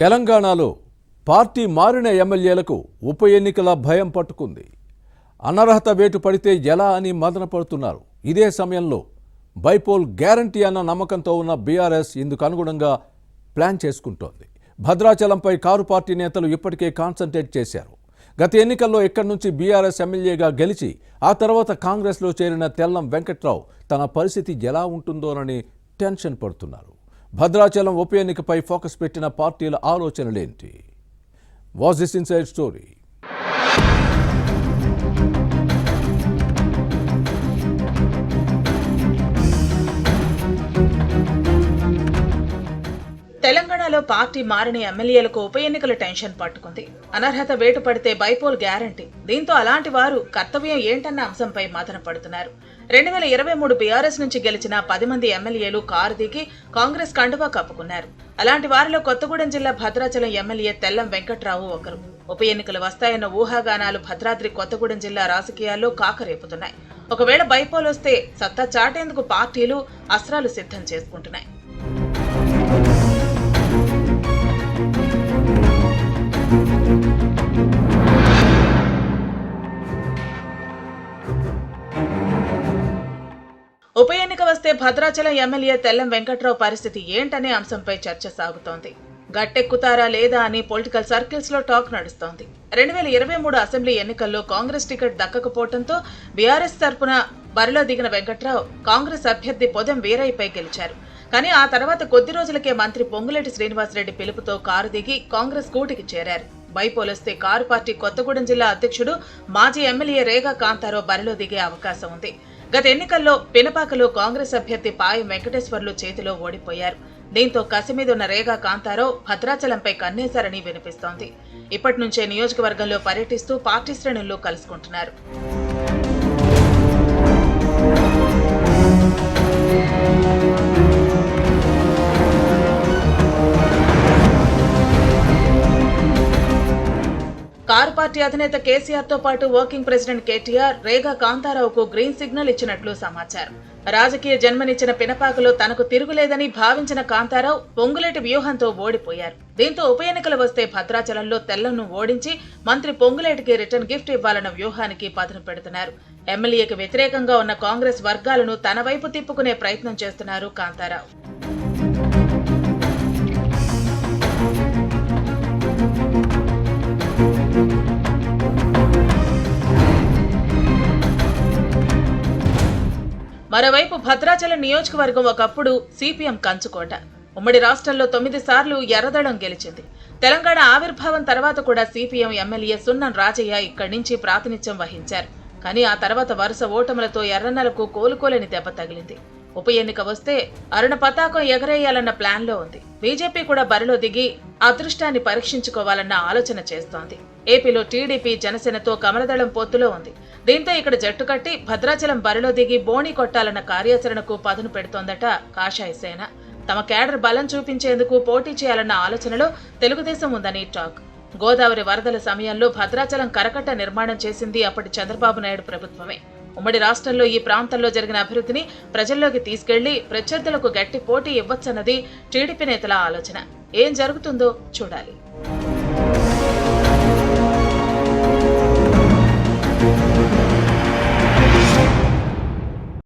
తెలంగాణలో పార్టీ మారిన ఎమ్మెల్యేలకు ఉప ఎన్నికల భయం పట్టుకుంది. అనర్హత వేటు పడితే ఎలా అని మదన పడుతున్నారు. ఇదే సమయంలో బైపోల్ గ్యారంటీ అన్న నమ్మకంతో ఉన్న బీఆర్ఎస్ ఇందుకు అనుగుణంగా ప్లాన్ చేసుకుంటోంది. భద్రాచలంపై కారు పార్టీ నేతలు ఇప్పటికే కాన్సంట్రేట్ చేశారు. గత ఎన్నికల్లో ఇక్కడి నుంచి బీఆర్ఎస్ ఎమ్మెల్యేగా గెలిచి ఆ తర్వాత కాంగ్రెస్లో చేరిన తెల్లం వెంకట్రావు తన పరిస్థితి ఎలా ఉంటుందోనని టెన్షన్ పడుతున్నారు. భద్రాచలం ఉప ఎన్నికపై ఫోకస్ పెట్టిన పార్టీల ఆలోచనలేంటి? Was this inside story. తెలంగాణలో పార్టీ మారిన ఎమ్మెల్యేలకు ఉప ఎన్నికల టెన్షన్ పట్టుకుంది. అనర్హత వేటు పడితే బైపోల్ గ్యారంటీ. దీంతో అలాంటి వారు కర్తవ్యం ఏంటన్న అంశంపై మదన పడుతున్నారు. 2023 బీఆర్ఎస్ నుంచి గెలిచిన 10 మంది ఎమ్మెల్యేలు కారు దిగి కాంగ్రెస్ కండువా కప్పుకున్నారు. అలాంటి వారిలో కొత్తగూడెం జిల్లా భద్రాచలం ఎమ్మెల్యే తెల్లం వెంకట్రావు ఒకరు. ఉప ఎన్నికలు వస్తాయన్న ఊహాగానాలు భద్రాద్రి కొత్తగూడెం జిల్లా రాజకీయాల్లో కాకరేపుతున్నాయి. ఒకవేళ బైపోల్ వస్తే సత్తా చాటేందుకు పార్టీలు అస్త్రాలు సిద్ధం చేసుకుంటున్నాయి. ఉప ఎన్నిక వస్తే భద్రాచలం ఎమ్మెల్యే తెల్లం వెంకట్రావు పరిస్థితి ఏంటనే అంశంపై చర్చ సాగుతోంది. గట్టెక్కుతారా లేదా అని పొలిటికల్ సర్కిల్స్ లో టాక్ నడుస్తోంది. 2023 అసెంబ్లీ ఎన్నికల్లో కాంగ్రెస్ టికెట్ దక్కకపోవడంతో బీఆర్ఎస్ తరపున బరిలో దిగిన వెంకట్రావు కాంగ్రెస్ అభ్యర్థి పొదెం వీరయ్యపై గెలిచారు. కానీ ఆ తర్వాత కొద్ది రోజులకే మంత్రి పొంగులేటి శ్రీనివాసరెడ్డి పిలుపుతో కారు దిగి కాంగ్రెస్ కూటికి చేరారు. బైపోలొస్తే కారు పార్టీ కొత్తగూడెం జిల్లా అధ్యక్షుడు మాజీ ఎమ్మెల్యే రేగా కాంతారావు బరిలో దిగే అవకాశం ఉంది. గత ఎన్నికల్లో పినపాకలో కాంగ్రెస్ అభ్యర్థి పాయం వెంకటేశ్వర్లు చేతిలో ఓడిపోయారు. దీంతో కసిమీదున్న రేగా కాంతారావు భద్రాచలంపై కన్నేశారని వినిపిస్తోంది. ఇప్పటి నుంచే నియోజకవర్గంలో పర్యటిస్తూ పార్టీ శ్రేణుల్లో కలుసుకుంటున్నారు. కారు పార్టీ అధినేత కేసీఆర్ తో పాటు వర్కింగ్ ప్రెసిడెంట్ కేటీఆర్ రేగా కాంతారావుకు గ్రీన్ సిగ్నల్ ఇచ్చినట్లు సమాచారం. రాజకీయ జన్మనిచ్చిన పినపాకలో తనకు తిరుగులేదని భావించిన కాంతారావు పొంగులేటి వ్యూహంతో ఓడిపోయారు. దీంతో ఉప ఎన్నికలు వస్తే భద్రాచలంలో తెల్లంను ఓడించి మంత్రి పొంగులేటికి రిటర్న్ గిఫ్ట్ ఇవ్వాలన్న వ్యూహానికి పదును పెడుతున్నారు. ఎమ్మెల్యేకి వ్యతిరేకంగా ఉన్న కాంగ్రెస్ వర్గాలను తన వైపు తిప్పుకునే ప్రయత్నం చేస్తున్నారు కాంతారావు. మరోవైపు భద్రాచలం నియోజకవర్గం ఒకప్పుడు సిపిఎం కంచుకోట. ఉమ్మడి రాష్ట్రంలో 9 సార్లు ఎర్రదళం గెలిచింది. తెలంగాణ ఆవిర్భావం తర్వాత కూడా సిపిఎం ఎమ్మెల్యే సున్నం రాజయ్య ఇక్కడి నుంచి ప్రాతినిధ్యం వహించారు. కానీ ఆ తర్వాత వరుస ఓటములతో ఎర్రన్నలకు కోలుకోలేని దెబ్బ తగిలింది. ఉప ఎన్నిక వస్తే అరుణ పతాకం ఎగరేయాలన్న ప్లాన్లో ఉంది. బీజేపీ కూడా బరిలో దిగి అదృష్టాన్ని పరీక్షించుకోవాలన్న ఆలోచన చేస్తోంది. ఏపీలో టీడీపీ జనసేనతో కమలదళం పొత్తులో ఉంది. దీంతో ఇక్కడ జట్టు కట్టి భద్రాచలం బరిలో దిగి బోణి కొట్టాలన్న కార్యాచరణకు పదును పెడుతోందట కాషాయ సేన. తమ కేడర్ బలం చూపించేందుకు పోటీ చేయాలన్న ఆలోచనలో తెలుగుదేశం ఉందని టాక్. గోదావరి వరదల సమయంలో భద్రాచలం కరకట్ట నిర్మాణం చేసింది అప్పటి చంద్రబాబు నాయుడు ప్రభుత్వమే. ఉమ్మడి రాష్ట్రంలో ఈ ప్రాంతంలో జరిగిన అభివృద్ధిని ప్రజల్లోకి తీసుకెళ్లి ప్రత్యర్థులకు గట్టి పోటీ ఇవ్వచ్చన్నది టీడీపీ నేతల ఆలోచన. ఏం జరుగుతుందో చూడాలి.